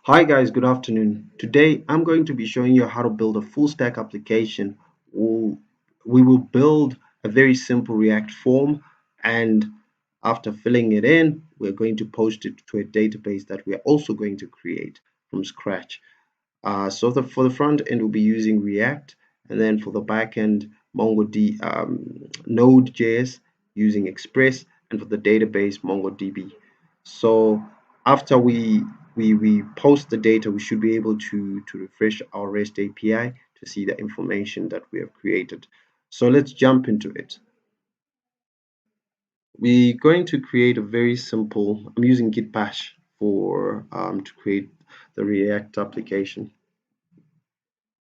Hi guys, good afternoon. Today I'm going to be showing you how to build a full stack application. We will build a very simple React form, and after filling it in, we're going to post it to a database that we are also going to create from scratch. For the front end, we'll be using React, and then for the back end, Node.js using Express, and for the database, MongoDB. So after we post the data, we should be able to refresh our REST API to see the information that we have created. So let's jump into it. We're going to create a very simple. I'm using Git Bash for to create the React application.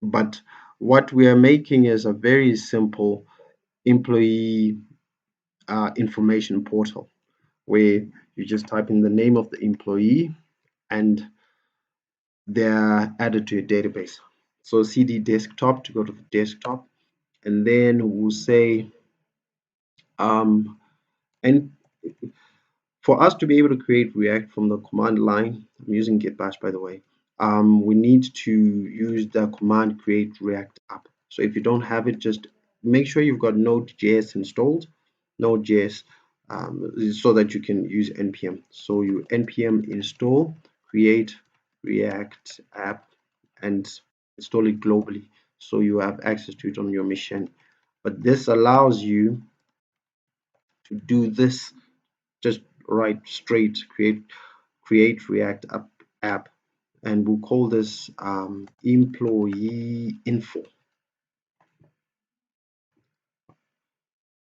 But what we are making is a very simple employee information portal where you just type in the name of the employee and they're added to a database. So cd desktop to go to the desktop, and then we'll say and for us to be able to create React from the command line, I'm using Git Bash by the way, we need to use the command create React app. So if you don't have it, just make sure you've got Node.js installed, Node.js, so that you can use npm. So you npm install create React app and install it globally, so you have access to it on your machine. But this allows you to do this just right straight create React app, and we'll call this employee info.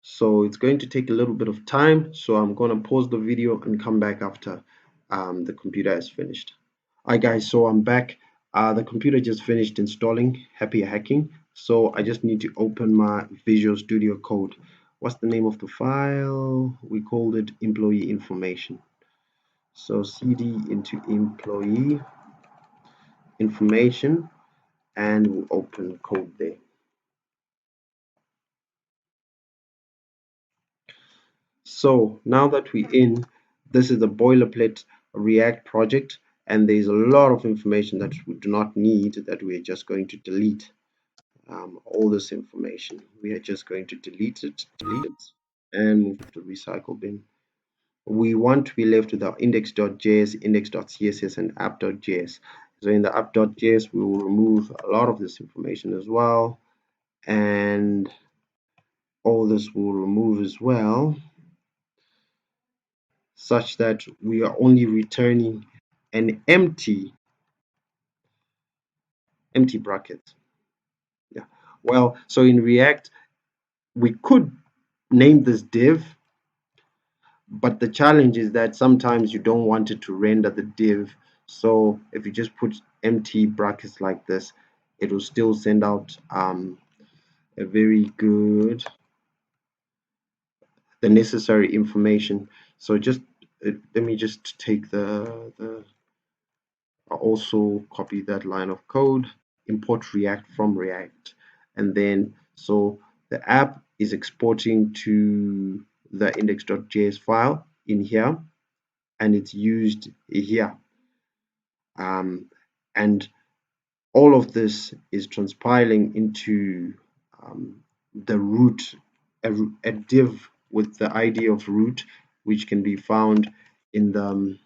So it's going to take a little bit of time, so I'm going to pause the video and come back after the computer is finished. Hi guys, so I'm back. The computer just finished installing. Happy hacking. So I just need to open my Visual Studio Code. What's the name of the file? We called it employee information. So cd into employee information, and we'll open code there. So now that we're in, this is the boilerplate React project, and there's a lot of information that we do not need that we're just going to delete. All this information, we are just going to delete it, and move to the recycle bin. We want to be left with our index.js, index.css, and app.js. So in the app.js, we will remove a lot of this information as well, and all this will remove as well, such that we are only returning an empty bracket. Yeah. Well, so in React, we could name this div, but the challenge is that sometimes you don't want it to render the div. So if you just put empty brackets like this, it will still send out a very good, the necessary information. So just let me just take the I'll also copy that line of code, import React from React, and then so the app is exporting to the index.js file in here, and it's used here. And all of this is transpiling into the root, a div with the ID of root, which can be found in the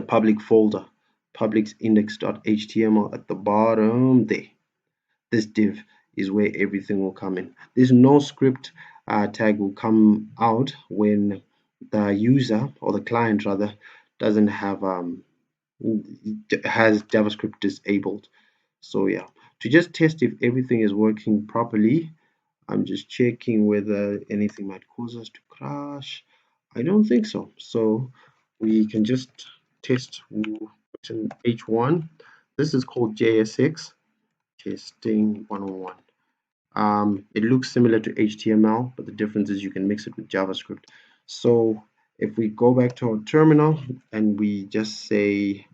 public folder, public index.html at the bottom there. This div is where everything will come in. This no script tag will come out when the user, or the client rather, doesn't have has JavaScript disabled. So yeah, to just test if everything is working properly, I'm just checking whether anything might cause us to crash. I don't think so. So we can just test button H1. This is called JSX testing 101. It looks similar to HTML, but the difference is you can mix it with JavaScript. So if we go back to our terminal and we just say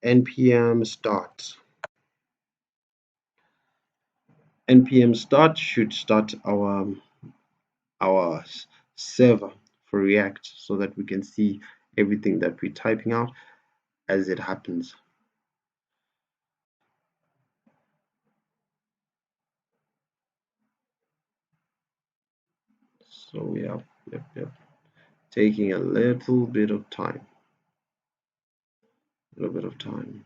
npm start, npm start should start our server for React so that we can see everything that we're typing out. as it happens. So yep, taking a little bit of time, a little bit of time.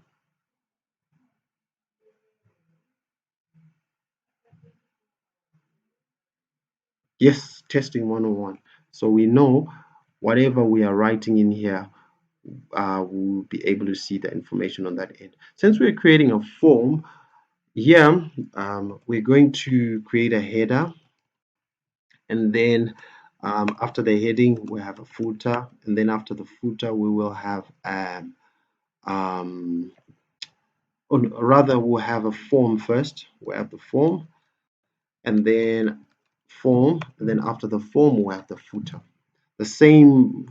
Yes, testing 101. So we know whatever we are writing in here, we'll be able to see the information on that end. Since we're creating a form here, we're going to create a header, and then after the heading, we have a footer, and then after the footer, we will have or rather, we'll have a form first. We have the form, and then form, and then after the form, we'll have the footer. The same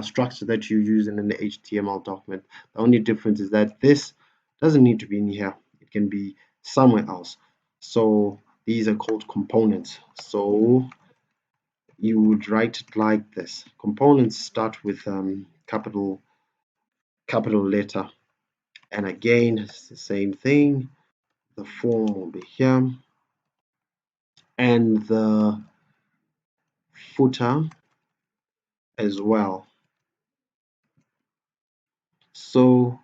structure that you use in an HTML document. The only difference is that this doesn't need to be in here. It can be somewhere else. So these are called components. So you would write it like this. Components start with capital letter. And again, it's the same thing. The form will be here. And the footer as well. So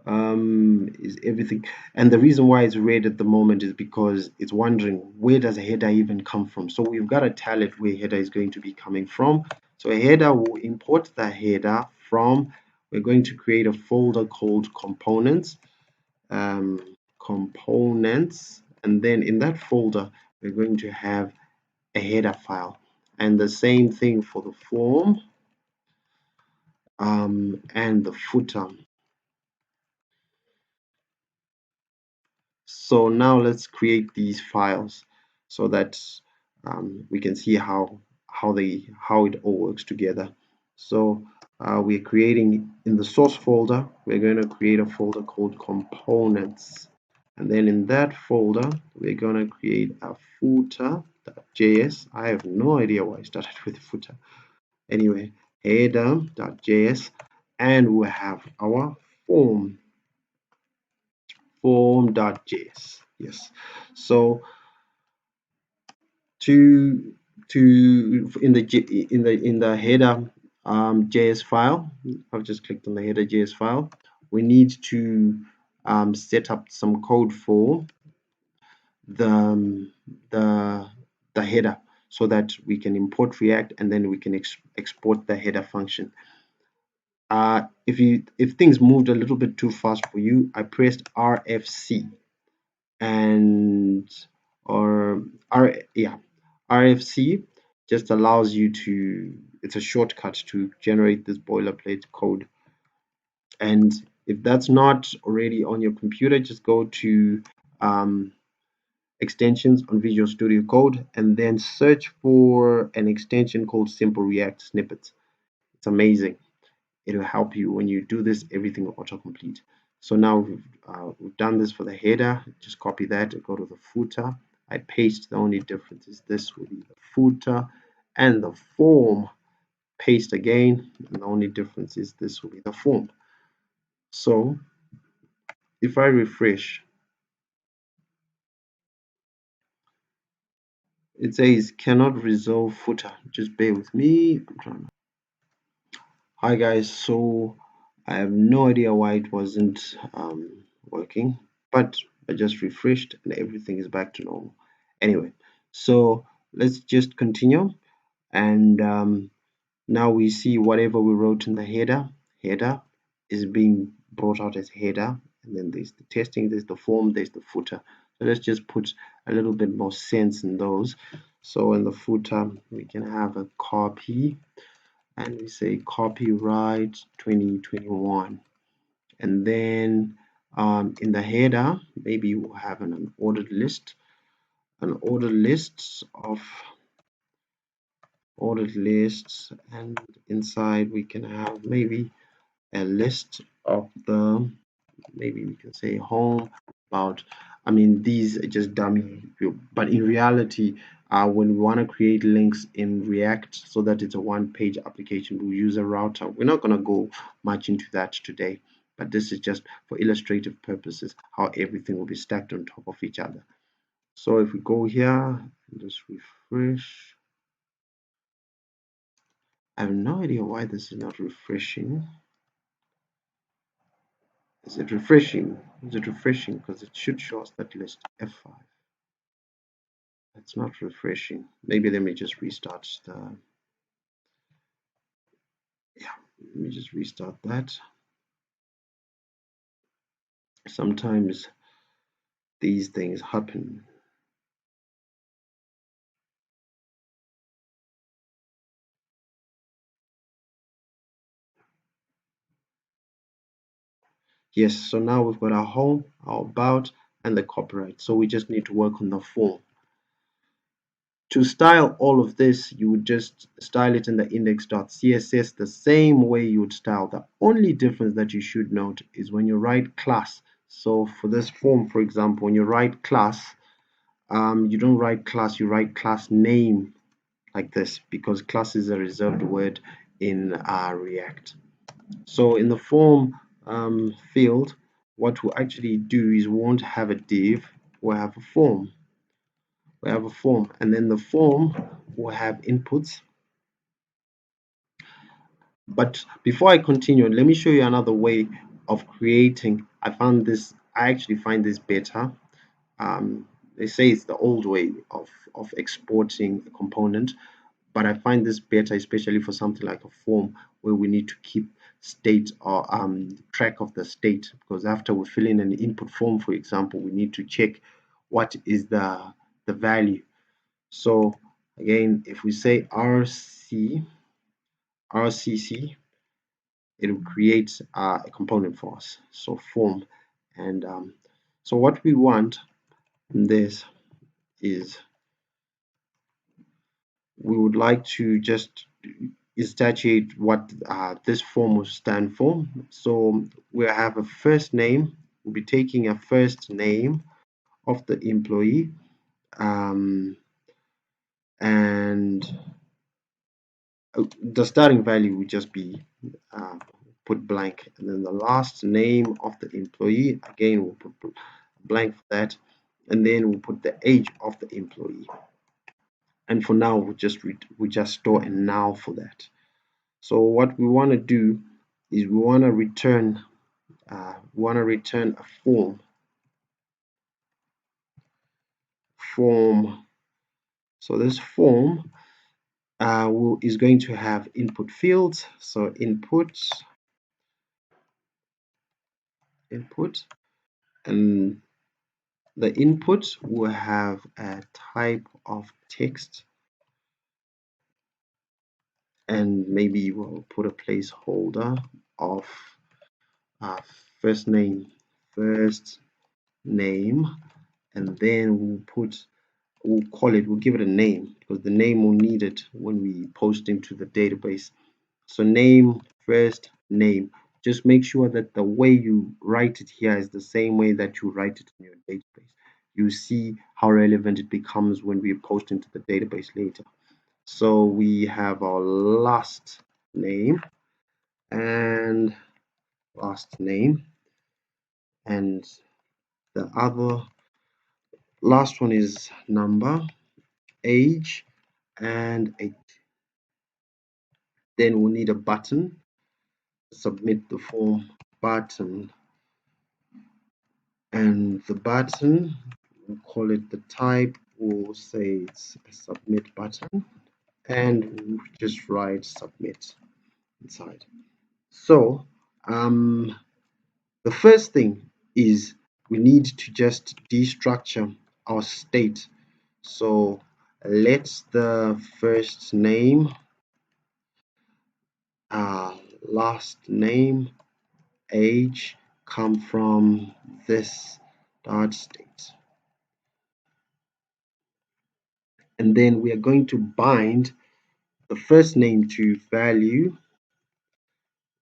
is everything, and the reason why it's red at the moment is because it's wondering where does a header even come from. So we've got to tell it where header is going to be coming from. So a header will import the header from, we're going to create a folder called components, components, and then in that folder we're going to have a header file, and the same thing for the form and the footer. So now let's create these files so that we can see how it all works together. So we're creating in the source folder, we're going to create a folder called components, and then in that folder we're going to create a footer.js. I have no idea why I started with footer. Anyway, header.js, and we have our form.js. Yes. So to in the header JS file, I've just clicked on the header JS file. We need to set up some code for the the header so that we can import React and then we can export the header function. If things moved a little bit too fast for you, I pressed RFC and RFC just allows you to, it's a shortcut to generate this boilerplate code. And if that's not already on your computer, just go to extensions on Visual Studio Code and then search for an extension called Simple React Snippets. It's amazing. It'll help you when you do this, everything will autocomplete. So now we've done this for the header. Just copy that and go to the footer. I paste. The only difference is this will be the footer, and the form, paste again, and the only difference is this will be the form. So if I refresh, it says cannot resolve footer. Just bear with me. I'm trying. Hi guys, so I have no idea why it wasn't working, but I just refreshed and everything is back to normal. Anyway, so let's just continue, and now we see whatever we wrote in the header is being brought out as header, and then there's the testing, there's the form, there's the footer. So let's just put a little bit more sense in those. So in the footer we can have a copy, and we say copyright 2021, and then in the header maybe we'll have an ordered list of ordered lists, and inside we can have maybe a list of the, maybe we can say home about, I mean these are just dummy, but in reality when we want to create links in React so that it's a one-page application, we'll use a router. We're not going to go much into that today. but this is just for illustrative purposes how everything will be stacked on top of each other. So if we go here and just refresh, I have no idea why this is not refreshing. Is it refreshing? Is it refreshing? Because it should show us that list F5. It's not refreshing. Maybe let me just restart the, yeah, let me just restart that. Sometimes these things happen. Yes, so now we've got our home, our about, and the copyright. So we just need to work on the form. To style all of this, you would just style it in the index.css the same way you would style. The only difference that you should note is when you write class. So for this form, for example, when you write class, you don't write class, you write class name like this, because class is a reserved word in React. So in the form field, what we'll actually do is we won't have a div, we'll have a form. We have a form, and then the form will have inputs. But before I continue, let me show you another way of creating. I actually find this better. They say it's the old way of exporting a component, but I find this better, especially for something like a form where we need to keep state or track of the state, because after we fill in an input form, for example, we need to check what is the value. So again, if we say rcc, it will create a component for us. So form, and so what we want in this is we would like to just instantiate what this form will stand for. So we have a first name. We'll be taking a first name of the employee, and the starting value would just be put blank, and then the last name of the employee, again we'll put blank for that, and then we'll put the age of the employee. And for now we just store a now for that. So what we want to do is we want to return a form. So this form is going to have input fields. So input, and the input will have a type of text, and maybe we'll put a placeholder of uh, first name, first name, and then we'll give it a name, because the name will need it when we post into the database. So name, first name. Just make sure that the way you write it here is the same way that you write it in your database. You see how relevant it becomes when we post into the database later. So we have our last name and last name, and the other last one is number, age, and age. Then we'll need a button, submit the form button, and the button, we'll call it the type, we'll say it's a submit button, and we'll just write submit inside. So the first thing is we need to just destructure our state. So let the first name, last name, age come from this dot state. And then we are going to bind the first name to value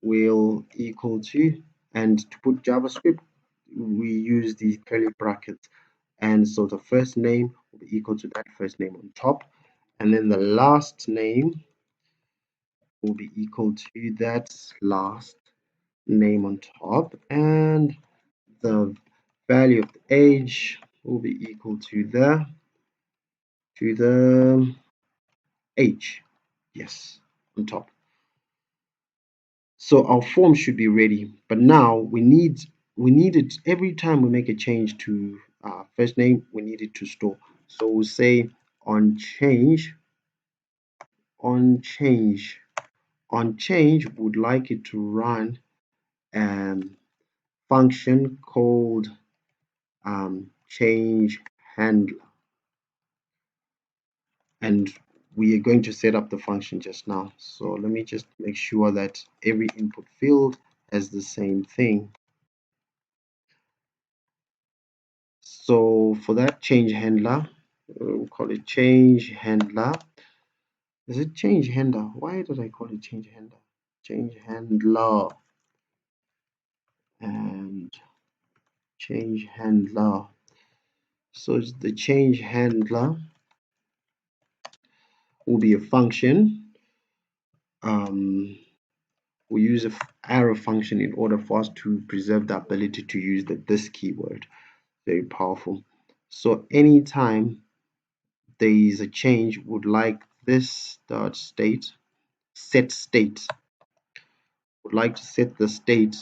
will equal to, and to put JavaScript, we use these curly brackets. And so the first name will be equal to that first name on top, and then the last name will be equal to that last name on top, and the value of the age will be equal to the age. Yes, on top. So our form should be ready, but now we need it every time we make a change to first name. We need it to store. So we'll say on change, on change, on change. Would like it to run function called change handler, and we are going to set up the function just now. So let me just make sure that every input field has the same thing. So for that change handler, we'll call it change handler. Is it change handler? Why did I call it change handler? Change handler and change handler. So the change handler will be a function. We use a arrow function in order for us to preserve the ability to use this keyword. Very powerful. So anytime there is a change, would like this dot state, set state, would like to set the state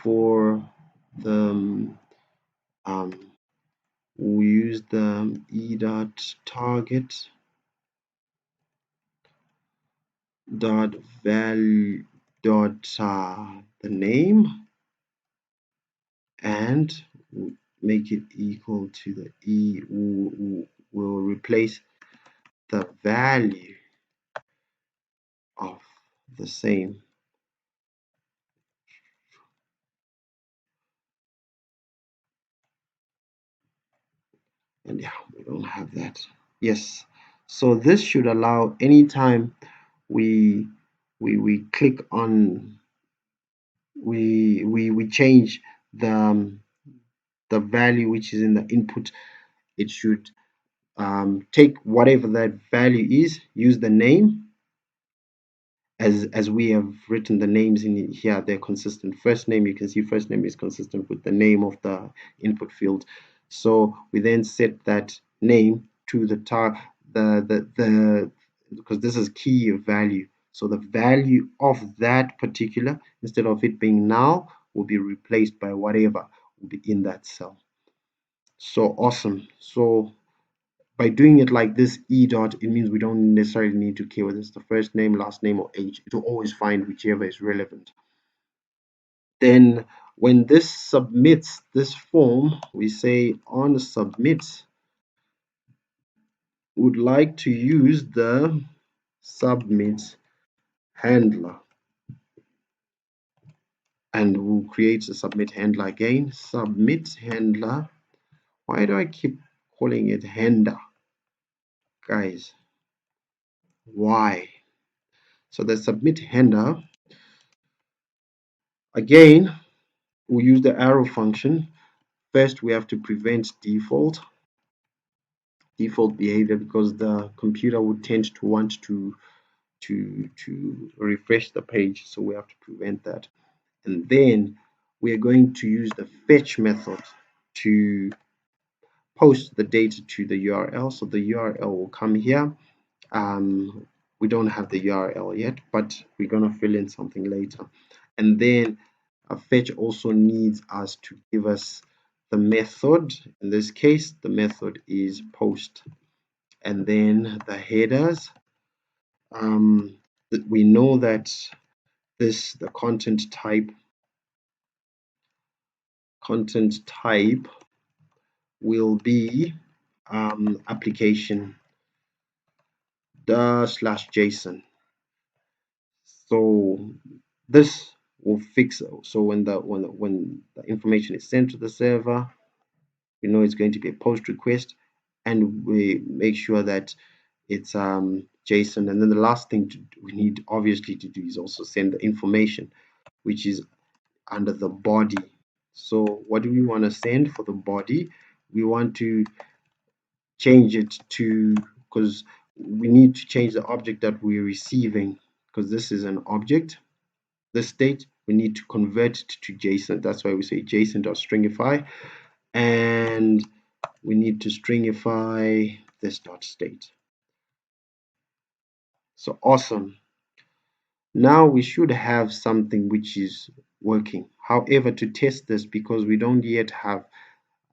for the we use the e dot target dot value dot the name, and make it equal to the e. Will replace the value of the same. And yeah, we don't have that. Yes, so this should allow anytime we click on we change the value which is in the input, it should take whatever that value is, use the name as we have written the names in here. They're consistent. First name, you can see first name is consistent with the name of the input field. So we then set that name to the tar the because this is key value. So the value of that particular, instead of it being null, will be replaced by whatever will be in that cell. So awesome. So by doing it like this, e dot, it means we don't necessarily need to care whether it's the first name, last name, or age. It will always find whichever is relevant. Then when this submits this form, we say on submit, would like to use the submit handler, and we'll create a submit handler again. Submit handler. Why do I keep calling it handler, guys? Why? So the submit handler, again, we use the arrow function. First, we have to prevent default behavior, because the computer would tend to want to refresh the page, so we have to prevent that. And then we are going to use the fetch method to post the data to the URL. So the URL will come here. We don't have the URL yet, but we're going to fill in something later. And then a fetch also needs us to give us the method. In this case, the method is post. And then the headers, we know that the content type will be application slash JSON. So this will fix it. So when the information is sent to the server, we know it's going to be a post request, and we make sure that it's JSON. And then the last thing we need obviously to do is also send the information which is under the body. So what do we want to send for the body? We want to change it to, because we need to change the object that we're receiving, because this is an object. This state we need to convert it to JSON. That's why we say JSON.stringify, and we need to stringify this dot state. So awesome. Now we should have something which is working. However, to test this, because we don't yet have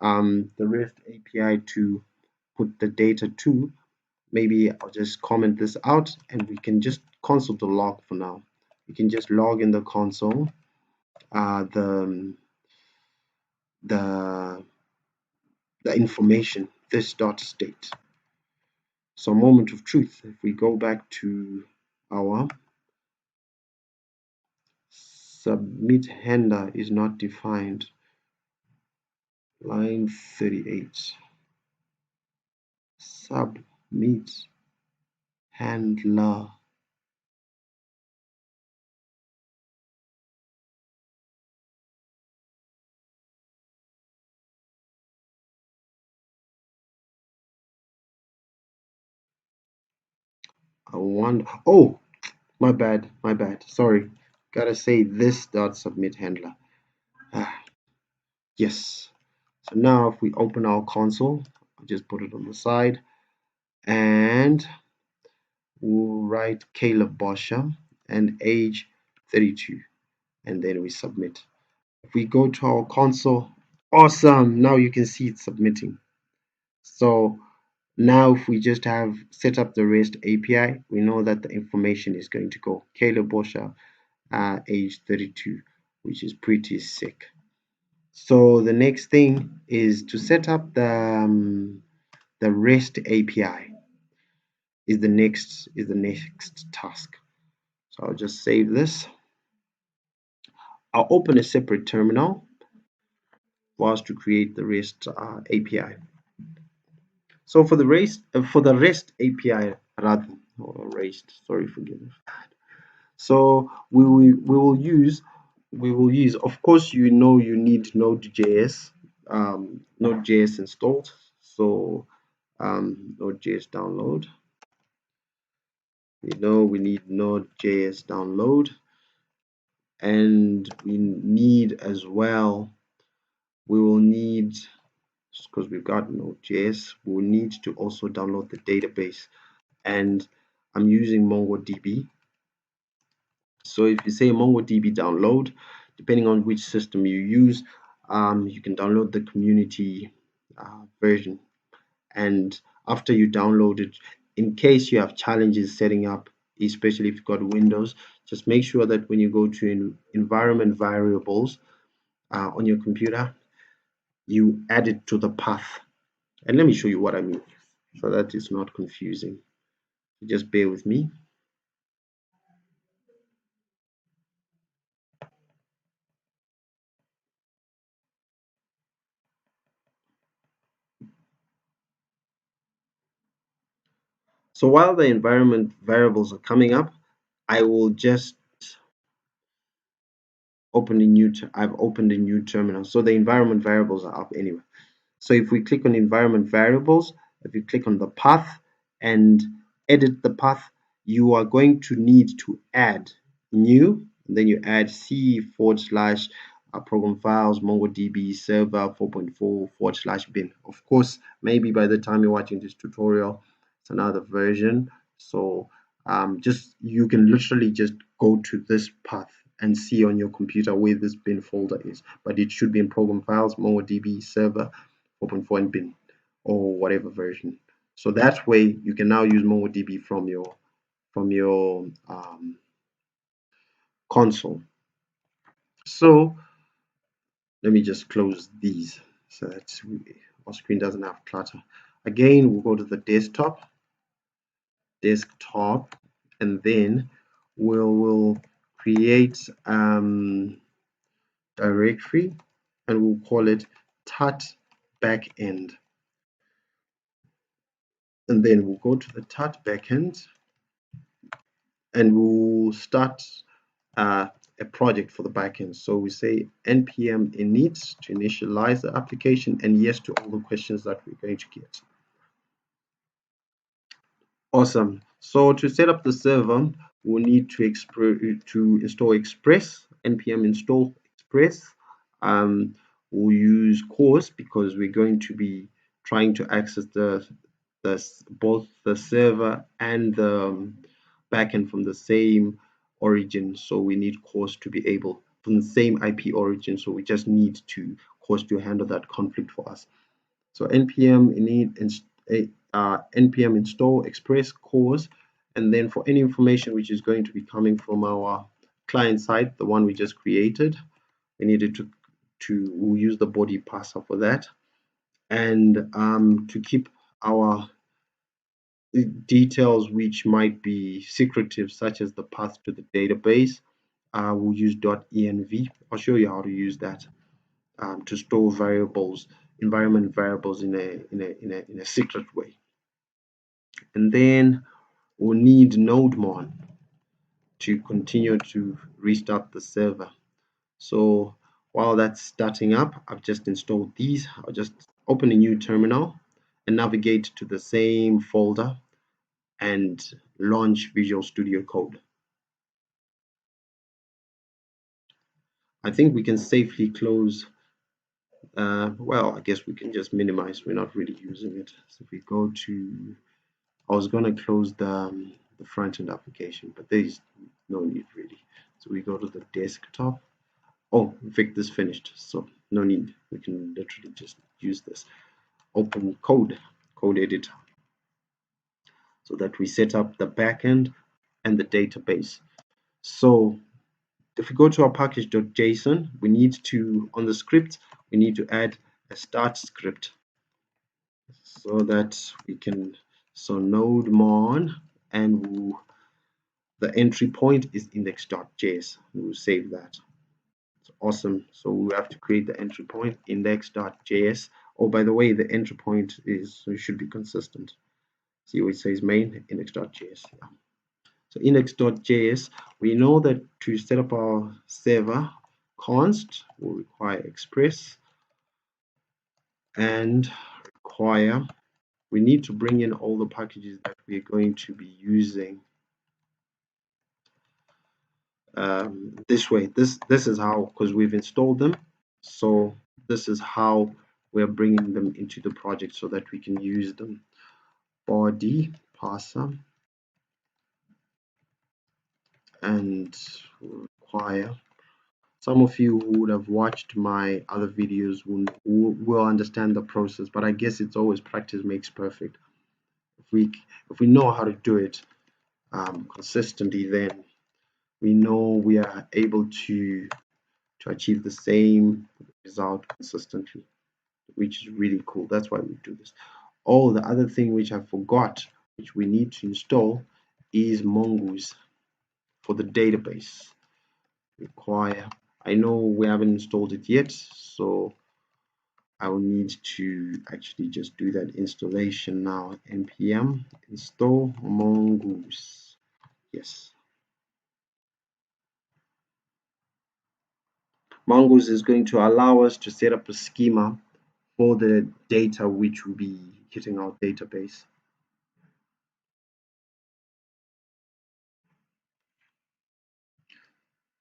the REST API to put the data to, maybe I'll just comment this out and we can just console the log for now. We can just log in the console the the information, this dot state. So moment of truth, if we go back to our submit handler is not defined, line 38, submit handler. I want, oh, my bad, sorry, gotta say this dot submit handler. Yes. So now if we open our console, I'll just put it on the side and we'll write Caleb Bosher and age 32, and then we submit. If we go to our console, awesome, now you can see it's submitting. So now if we just have set up the REST API, we know that the information is going to go Caleb Bosher, age 32, which is pretty sick. So the next thing is to set up the REST API is the next task. So I'll just save this. I'll open a separate terminal whilst to create the REST API. So for the REST API rather, or REST, sorry, forgive me. So we will use, of course, you know, you need Node.js, Node.js installed. So Node.js download. We know we need Node.js download, and we need as well, we will need, because we've got Node.js, we will need to also download the database, and I'm using MongoDB. So if you say MongoDB download, depending on which system you use, you can download the community version. And after you download it, in case you have challenges setting up, especially if you've got Windows, just make sure that when you go to environment variables on your computer, you add it to the path. And let me show you what I mean so that it's not confusing. Just bear with me. So while the environment variables are coming up, I will just open a new, I've opened a new terminal. So the environment variables are up anyway. So if we click on environment variables, if you click on the path and edit the path, you are going to need to add new, and then you add C / program files, MongoDB server 4.4 / bin. Of course, maybe by the time you're watching this tutorial, it's another version. So just, you can literally just go to this path and see on your computer where this bin folder is, but it should be in program files, MongoDB server 4.4 and bin, or whatever version. So that way you can now use MongoDB from your console. So let me just close these so that our screen doesn't have clutter. Again, we'll go to the desktop, and then we'll create directory, and we'll call it tut backend. And then we'll go to the tut backend and we'll start a project for the backend. So we say npm init to initialize the application, and yes to all the questions that we're going to get. Awesome. So to set up the server, we'll need to install Express, npm install express. We'll use course because we're going to be trying to access both the server and the backend from the same origin. So we need course to be able from the same IP origin. So we just need to course to handle that conflict for us. So npm init npm install express cores, and then for any information which is going to be coming from our client side, the one we just created, we needed to we'll use the body parser for that, and to keep our details which might be secretive, such as the path to the database, we'll use .env. I'll show you how to use that to store variables, environment variables in a secret way. And then we'll need node-mon to continue to restart the server. So while that's starting up, I've just installed these. I'll just open a new terminal and navigate to the same folder and launch Visual Studio Code. I think we can safely close. Well, I guess we can just minimize. We're not really using it. So if we go to, I was going to close the front-end application, but there's no need really. So we go to the desktop. Oh, in fact, this finished, so no need. We can literally just use this. Open code editor, so that we set up the backend and the database. So if we go to our package.json, we need to, on the script, we need to add a start script so that we can, so node-mon, and the entry point is index.js. We'll save that. It's awesome. So we have to create the entry point index.js. Oh, by the way, the entry point should be consistent. See what it says main index.js. Yeah. So index.js, we know that to set up our server, const will require express and require, we need to bring in all the packages that we're going to be using this way. This is how, because we've installed them, so this is how we're bringing them into the project so that we can use them. Body parser and require. Some of you who would have watched my other videos will understand the process, but I guess it's always practice makes perfect. If we know how to do it consistently, then we know we are able to achieve the same result consistently, which is really cool. That's why we do this. Oh, the other thing which I forgot, which we need to install, is Mongoose for the database. Require. I know we haven't installed it yet, so I will need to actually just do that installation now. npm install Mongoose. Yes. Mongoose is going to allow us to set up a schema for the data which will be hitting our database.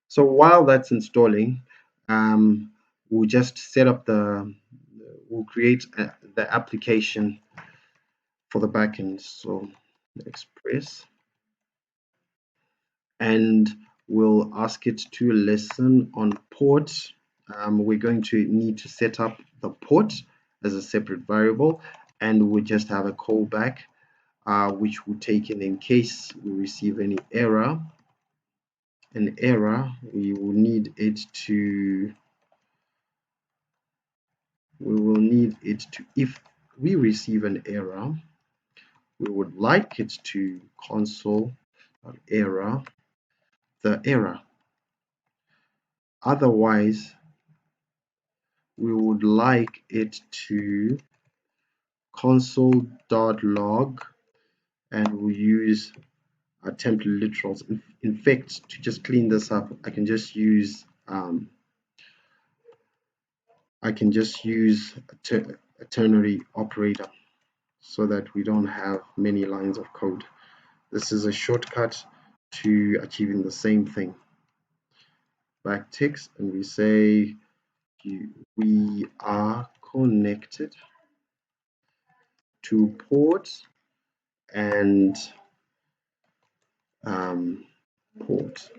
So while that's installing, we'll just set up we'll create the application for the backend. So Express, and we'll ask it to listen on port. We're going to need to set up the port as a separate variable, and we'll just have a callback which will take in case we receive any error. An error, we will need it to if we receive an error, we would like it to console error, the error. Otherwise, we would like it to console.log, and we'll use our template literals. In fact, to just clean this up, I can just use a ternary operator so that we don't have many lines of code. This is a shortcut to achieving the same thing. backticks and we say we are connected to ports and port.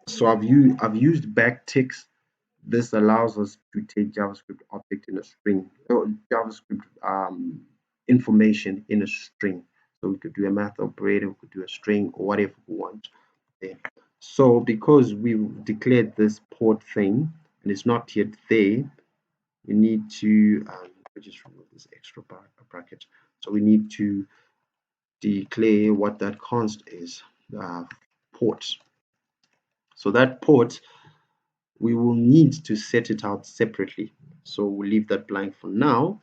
So I've used backticks. This allows us to take JavaScript object in a string, or JavaScript information in a string. So we could do a math operator, we could do a string, or whatever we want there. So because we've declared this port thing and it's not yet there, we need to just remove this extra bracket. So we need to declare what that const is, port. So that port, we will need to set it out separately. So we'll leave that blank for now.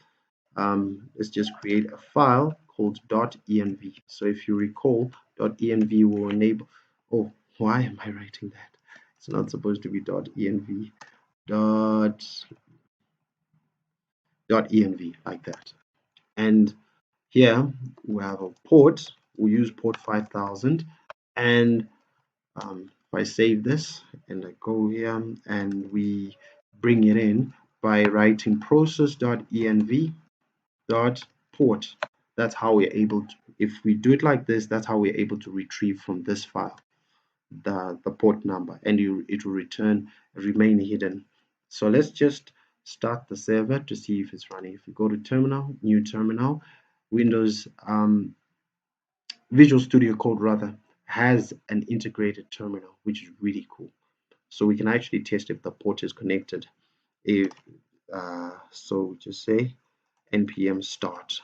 Let's just create a file called .env. So if you recall, .env will enable, oh, why am I writing that? It's not supposed to be .env. .env like that. And here we have a port. We use port 5000, and if I save this and I go here and we bring it in by writing process.env.port, that's how we're able to, if we do it like this, that's how we're able to retrieve from this file the port number, and it will remain hidden. So let's just start the server to see if it's running. If you go to terminal, new terminal, Windows Visual Studio Code rather has an integrated terminal, which is really cool. So we can actually test if the port is connected. If so, we just say npm start.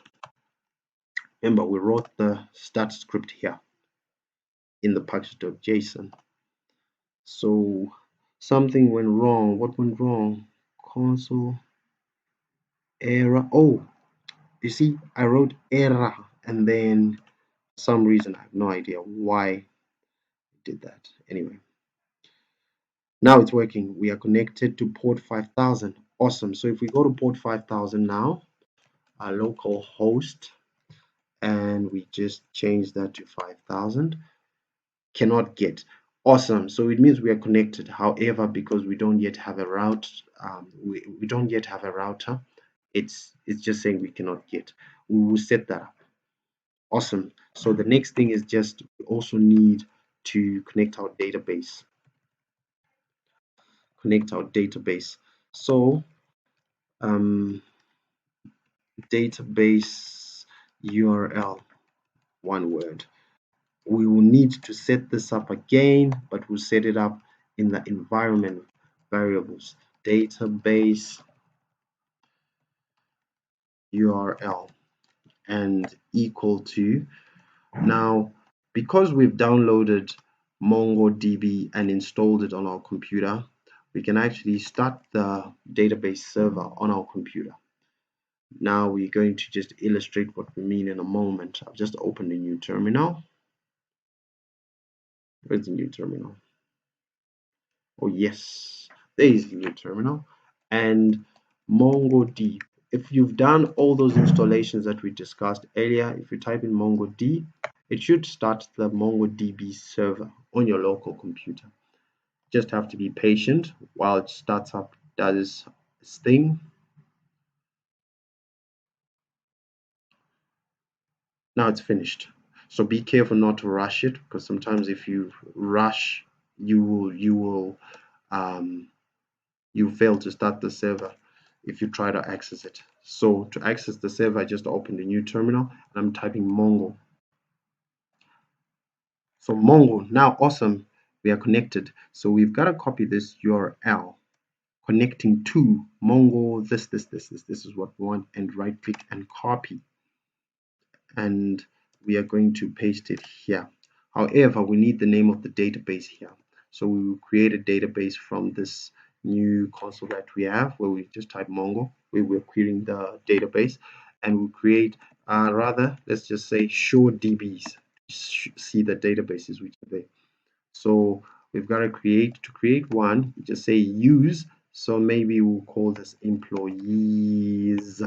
Remember, we wrote the start script here in the package.json. So something went wrong. What went wrong? Console error. Oh, you see, I wrote error and then some reason I have no idea why I did that. Anyway, now it's working. We are connected to port 5000. Awesome. So if we go to port 5000 now, our local host, and we just change that to 5000, cannot get. Awesome. So it means we are connected. However, because we don't yet have a route, we don't yet have a router, it's just saying we cannot get. We will set that up. Awesome. So the next thing is just we also need to connect our database. So database URL, one word. We will need to set this up again, but we'll set it up in the environment variables. Database URL and equal to. Now, because we've downloaded MongoDB and installed it on our computer, we can actually start the database server on our computer. Now we're going to just illustrate what we mean in a moment. I've just opened a new terminal. Where's the new terminal? Oh yes, there is the new terminal. And MongoDB. If you've done all those installations that we discussed earlier, if you type in MongoDB, it should start the MongoDB server on your local computer. Just have to be patient while it starts up, does its thing. Now it's finished. So be careful not to rush it, because sometimes if you rush, you fail to start the server if you try to access it. So to access the server, I just opened a new terminal and I'm typing Mongo. So Mongo, now awesome, we are connected. So we've got to copy this URL connecting to Mongo, this is what we want, and right click and copy. And we are going to paste it here. However, we need the name of the database here. So we will create a database from this new console that we have, where we just type Mongo, where we're querying the database, and we'll create, let's just say show DBs, see the databases which are there. So we've got to create one, just say use, so maybe we'll call this employees,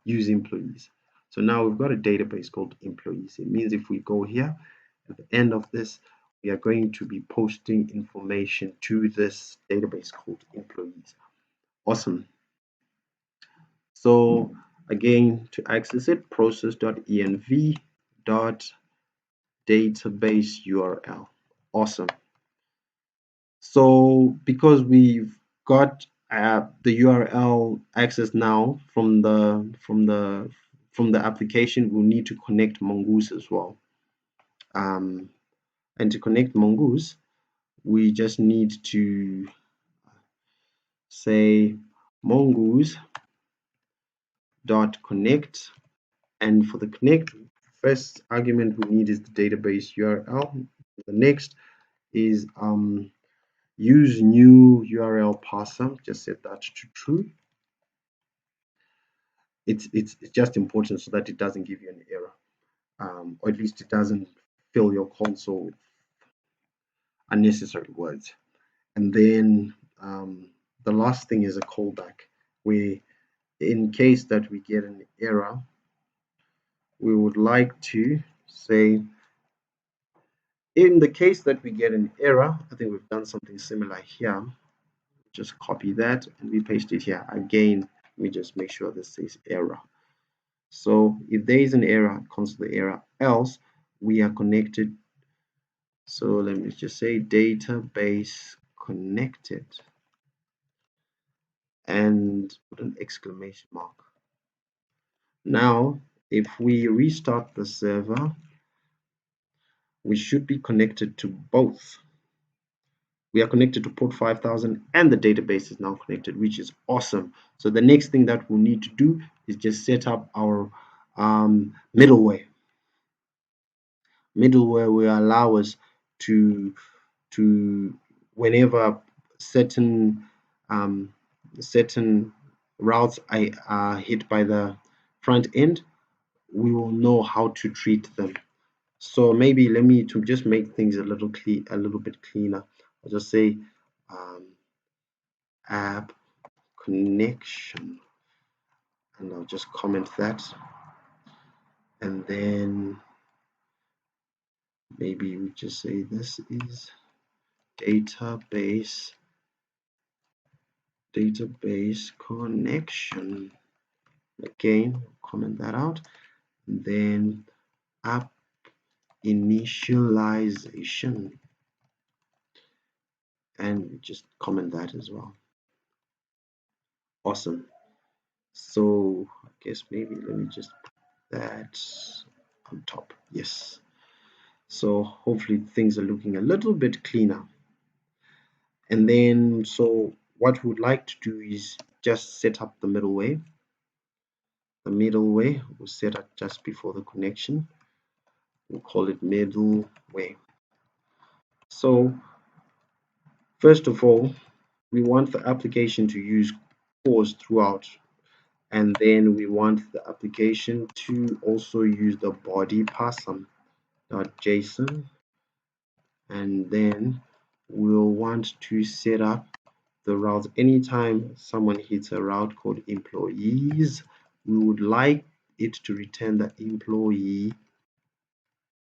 use employees. So now we've got a database called employees. It means if we go here at the end of this, we are going to be posting information to this database called employees. Awesome. So again, to access it, process.env dot database URL. Awesome. So because we've got the URL access now from the application, we'll need to connect Mongoose as well. And to connect Mongoose, we just need to say mongoose dot connect, and for the connect, first argument we need is the database URL. The next is use new URL parser. Just set that to true. It's just important so that it doesn't give you an error, or at least it doesn't fill your console with unnecessary words. And then the last thing is a callback, where in case that we get an error, we would like to say, in the case that we get an error, I think we've done something similar here. Just copy that and we paste it here. Again, let me just make sure this says error. So if there is an error, console the error, else we are connected. So let me just say database connected and put an exclamation mark. Now, if we restart the server, we should be connected to both. We are connected to port 5000 and the database is now connected, which is awesome. So the next thing that we'll need to do is just set up our middleware. Middleware will allow us to whenever certain routes are hit by the front end, we will know how to treat them. So maybe let me to just make things a little bit cleaner. I'll just say app connection, and I'll just comment that, and then maybe we just say this is database connection. Again, comment that out, and then app initialization, and just comment that as well. Awesome. So I guess maybe let me just put that on top. Yes. So hopefully things are looking a little bit cleaner. And then so what we would like to do is just set up the middleware. The middleware we'll set up just before the connection. We'll call it middleware. So first of all, we want the application to use cores throughout, and then we want the application to also use the body parser.json, and then we'll want to set up the routes. Anytime someone hits a route called employees, we would like it to return the employee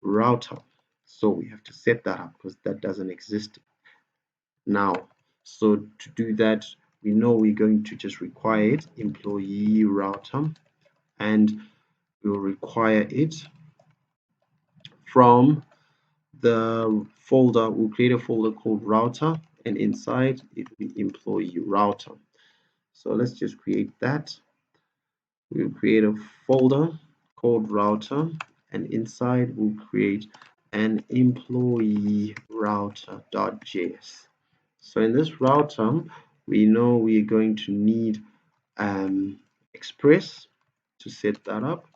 router. So we have to set that up because that doesn't exist now. So to do that, we know we're going to just require it, employee router, and we'll require it from the folder. We'll create a folder called router, and inside it will be employee router. So let's just create that. We'll create a folder called router, and inside we'll create an employee router.js. So in this router, we know we're going to need Express to set that up.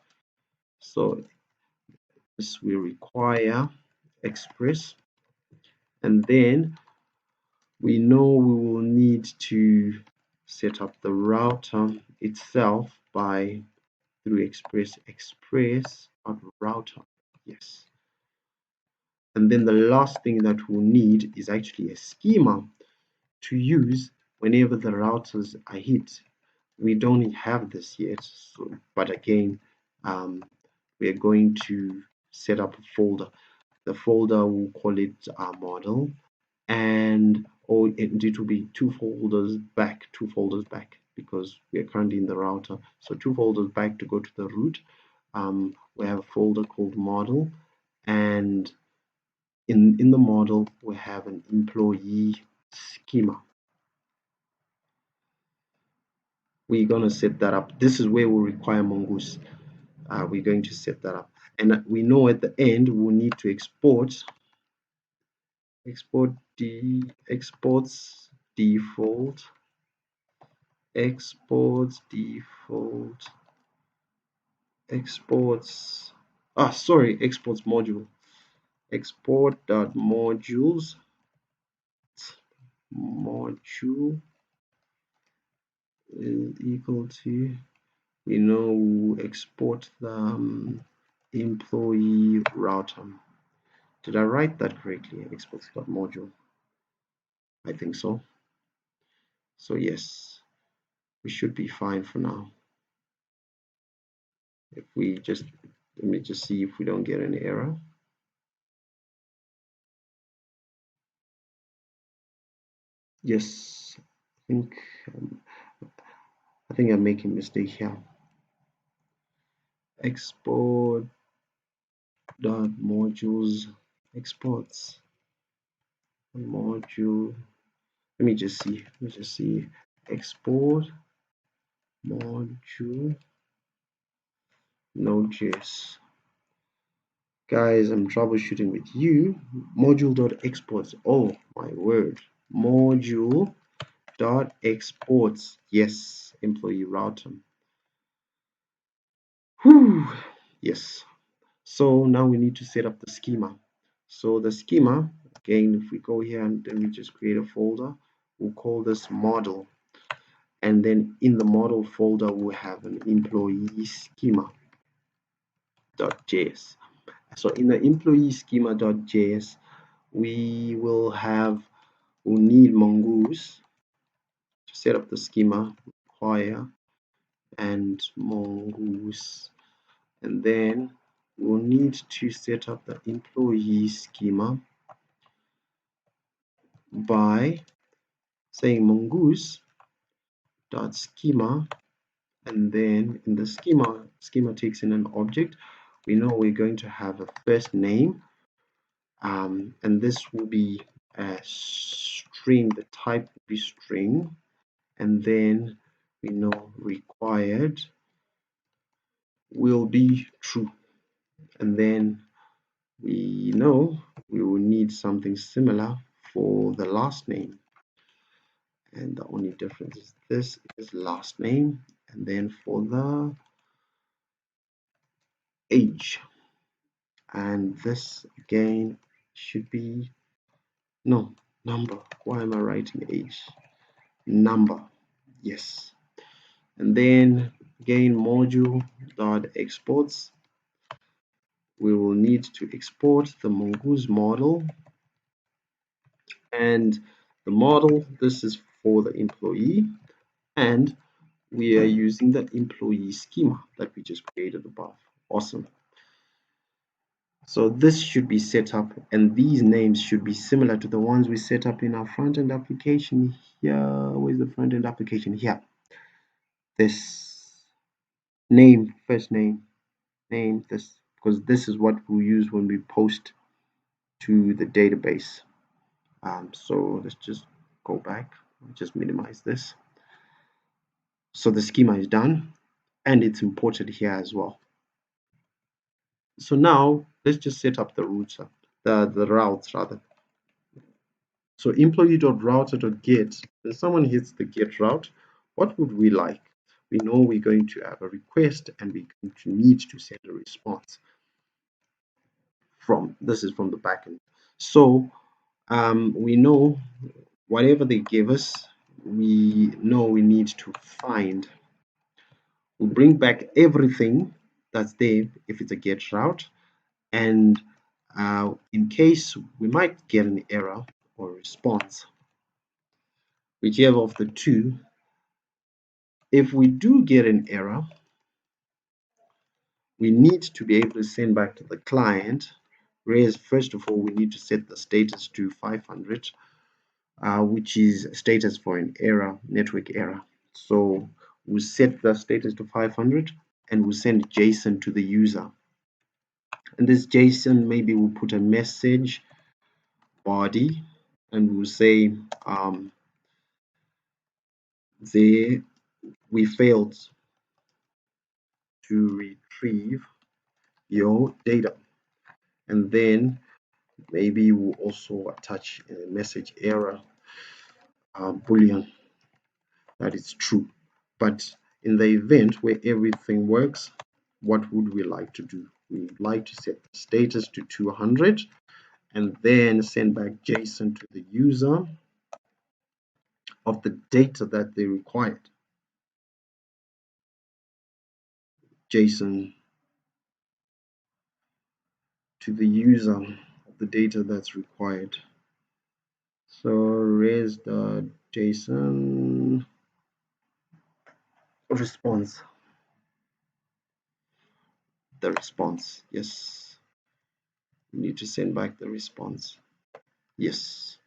So this will require Express, and then we know we will need to set up the router itself by through express router. Yes. And then the last thing that we'll need is actually a schema to use whenever the routers are hit. We don't have this yet, so, but again, we are going to set up a folder. the folder, we'll call it our model, and or it will be two folders back because we are currently in the router. So two folders back to go to the root. We have a folder called model, and in the model we have an employee schema. We're going to set that up. This is where we require Mongoose. We're going to set that up, and we know at the end we'll need to exports default exports default exports exports module export.modules module is equal to, we know we'll export the employee router. Did I write that correctly? Exports.module. I think so. So yes, we should be fine for now. If we just, let me just see if we don't get an error. Yes, I think I'm making a mistake here. Export dot modules exports module. Let me just see. Export module Node.js. Guys, I'm troubleshooting with you. Module.exports. Oh my word. Module.exports. Yes, employee router. Whew. Yes. So now we need to set up the schema. So the schema, again, if we go here and then we just create a folder, we'll call this model. And then in the model folder, we'll have an employee schema.js. So in the employee schema.js, we'll need Mongoose to set up the schema, require, and Mongoose. And then we'll need to set up the employee schema by saying mongoose.schema, and then in the schema takes in an object. We know we're going to have a first name, and this will be a string. The type will be string, and then we know required will be true, and then we know we will need something similar for the last name, and the only difference is this is last name, and then for the age, and this again should be number. Why am I writing age? Number. Yes. And then again module.exports, we will need to export the Mongoose model, and the model, this is for the employee, and we are using the employee schema that we just created above. Awesome. So this should be set up, and these names should be similar to the ones we set up in our front-end application here. Where's the front-end application? Here. This name, first name, this, because this is what we'll use when we post to the database. So let's just go back, just minimize this. So the schema is done, and it's imported here as well. So now let's just set up the routes, the routes rather. So employee.router.get, when someone hits the get route, what would we like? We know we're going to have a request, and we're going to need to send a response this is from the backend. So we know whatever they give us, we know we need to find. We'll bring back everything that's there if it's a get route, and in case we might get an error or response, whichever of the two. If we do get an error, we need to be able to send back to the client Whereas first of all, we need to set the status to 500, which is status for an error, network error. So we set the status to 500 and we send JSON to the user. And this JSON, maybe we'll put a message body and we'll say there we failed to retrieve your data. And then maybe we'll also attach a message error boolean that is true. But in the event where everything works, what would we like to do? We would like to set the status to 200 and then send back JSON to the user of the data that they required. JSON to the user of the data that's required. So res.json response. The response, yes. You need to send back the response. Yes,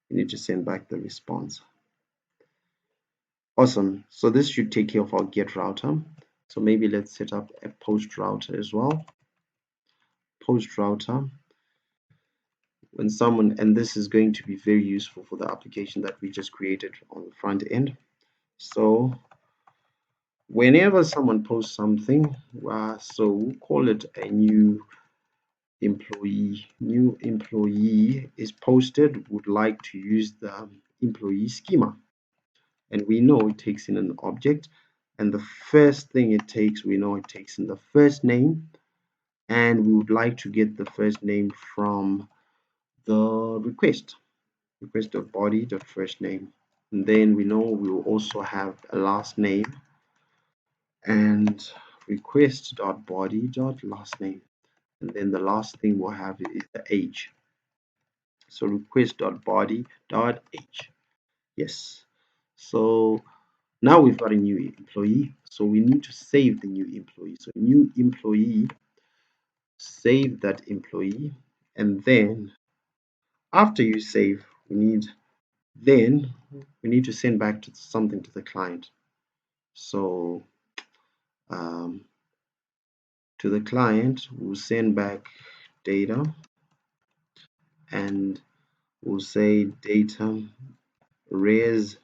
you need to send back the response. Awesome. So this should take care of our get router. So maybe let's set up a post router as well. Post router. When someone, and this is going to be very useful for the application that we just created on the front end. So whenever someone posts something, so we'll call it a new employee. New employee is posted, would like to use the employee schema. And we know it takes in an object. And the first thing it takes, we know it takes in the first name. And we would like to get the first name from the request of body, the first name. And then we know we will also have a last name and request.body.last name. And then the last thing we'll have is the age. So request.body.age. Yes. So now we've got a new employee. So we need to save the new employee. So new employee, save that employee. And then after you save, we need to send back something to the client. So to the client, we'll send back data and we'll say data res.json,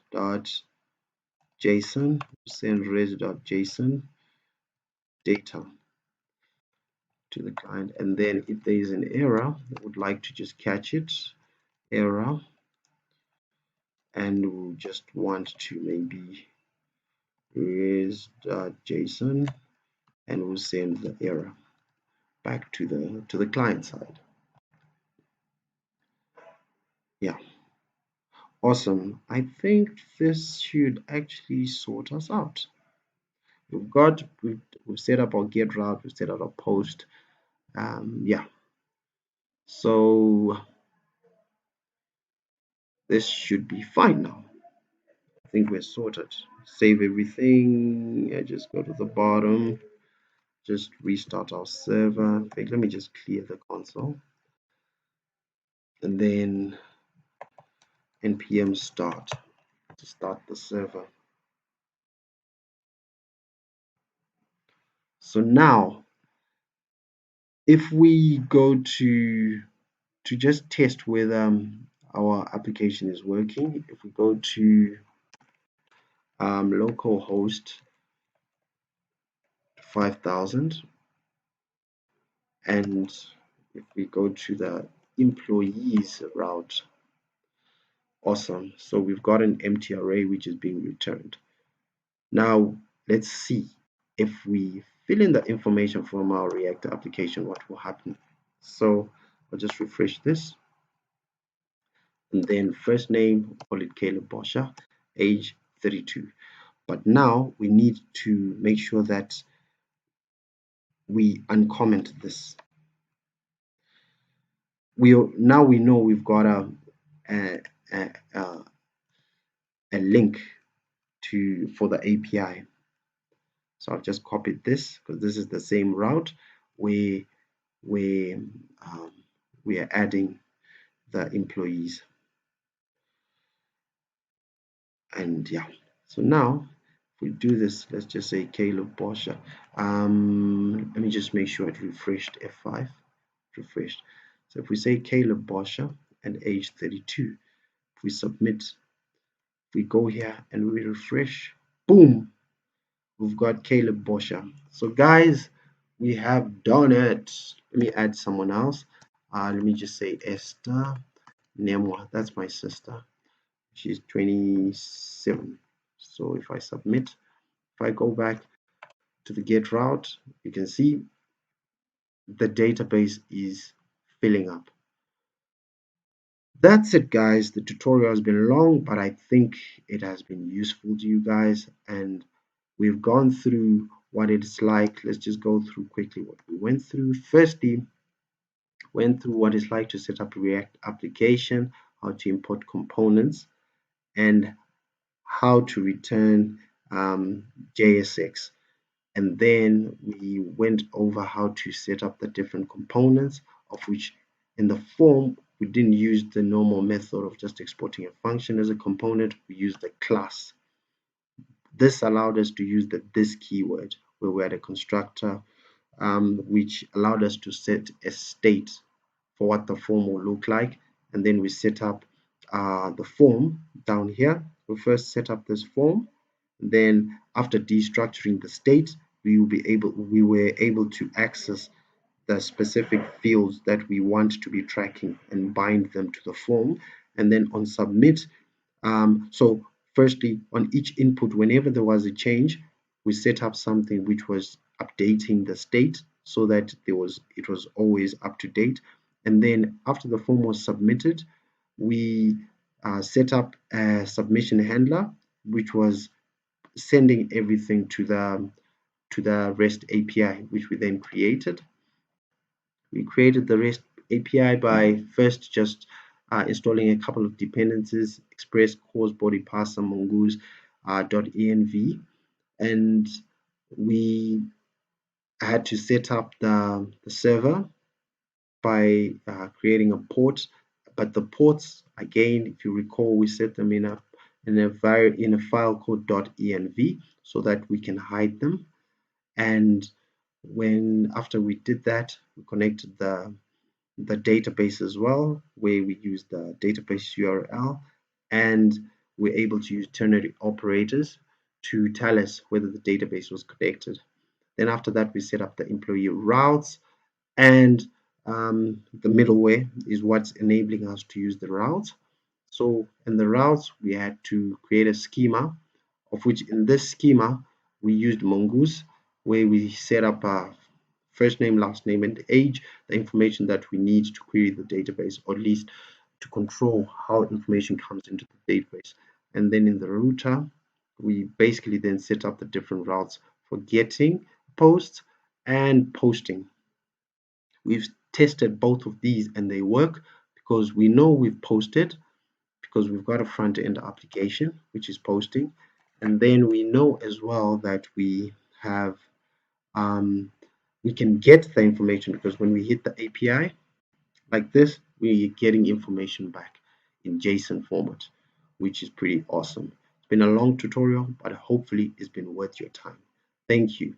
send res.json data to the client. And then if there is an error, I would like to just catch it, error, and we'll just want to maybe res.json and we'll send the error back to the client side. Yeah, awesome. I think this should actually sort us out. We've set up our get route, we've set up our post. Yeah, so this should be fine now. I think we're sorted. Save everything. I just go to the bottom, just restart our server. In fact, let me just clear the console and then npm start to start the server. So now if we go to just test whether our application is working, if we go to localhost 5000 and if we go to the employees route, awesome, so we've got an empty array which is being returned. Now let's see if we fill in the information from our React application, what will happen. So I'll just refresh this and then first name, call it Caleb Bosha, age 32. But now we need to make sure that we uncomment this. Now we know we've got a link for the API. So I've just copied this because this is the same route where we are adding the employees. And yeah, so now if we do this, let's just say Caleb Boscher. Let me just make sure it refreshed F5, refreshed. So if we say Caleb Boscher and age 32, if we submit, if we go here and we refresh, boom, we've got Caleb Boscher. So guys, we have done it. Let me add someone else. Let me just say Esther Nemwa. That's my sister. She's 27. So if I submit, if I go back to the get route, you can see the database is filling up. That's it, guys. The tutorial has been long, but I think it has been useful to you guys, and we've gone through what it's like. Let's just go through quickly what we went through. Firstly, went through what it's like to set up a React application, how to import components, and how to return JSX. And then we went over how to set up the different components, of which in the form we didn't use the normal method of just exporting a function as a component. We used the class. This allowed us to use the this keyword where we had a constructor, which allowed us to set a state for what the form will look like. And then we set up the form down here. We first set up this form. Then after destructuring the state, we were able to access the specific fields that we want to be tracking and bind them to the form. And then on submit, so firstly, on each input, whenever there was a change, we set up something which was updating the state so that it was always up to date. And then after the form was submitted, we set up a submission handler, which was sending everything to the REST API, which we then created. We created the REST API by first just installing a couple of dependencies: Express, Course, Body, Parser, Mongoose, .env, and we had to set up the server by creating a port. But the ports, again, if you recall, we set them in a file called .env so that we can hide them. And after we did that, we connected the database as well, where we use the database URL, and we're able to use ternary operators to tell us whether the database was connected. Then after that, we set up the employee routes, and the middleware is what's enabling us to use the routes. So in the routes, we had to create a schema, of which in this schema, we used Mongoose, where we set up a first name, last name, and age, the information that we need to query the database, or at least to control how information comes into the database. And then in the router, we basically then set up the different routes for getting posts and posting. We've tested both of these and they work because we know we've posted, because we've got a front-end application which is posting, and then we know as well that we have we can get the information, because when we hit the API like this, we're getting information back in JSON format, which is pretty awesome. It's been a long tutorial, but hopefully it's been worth your time. Thank you.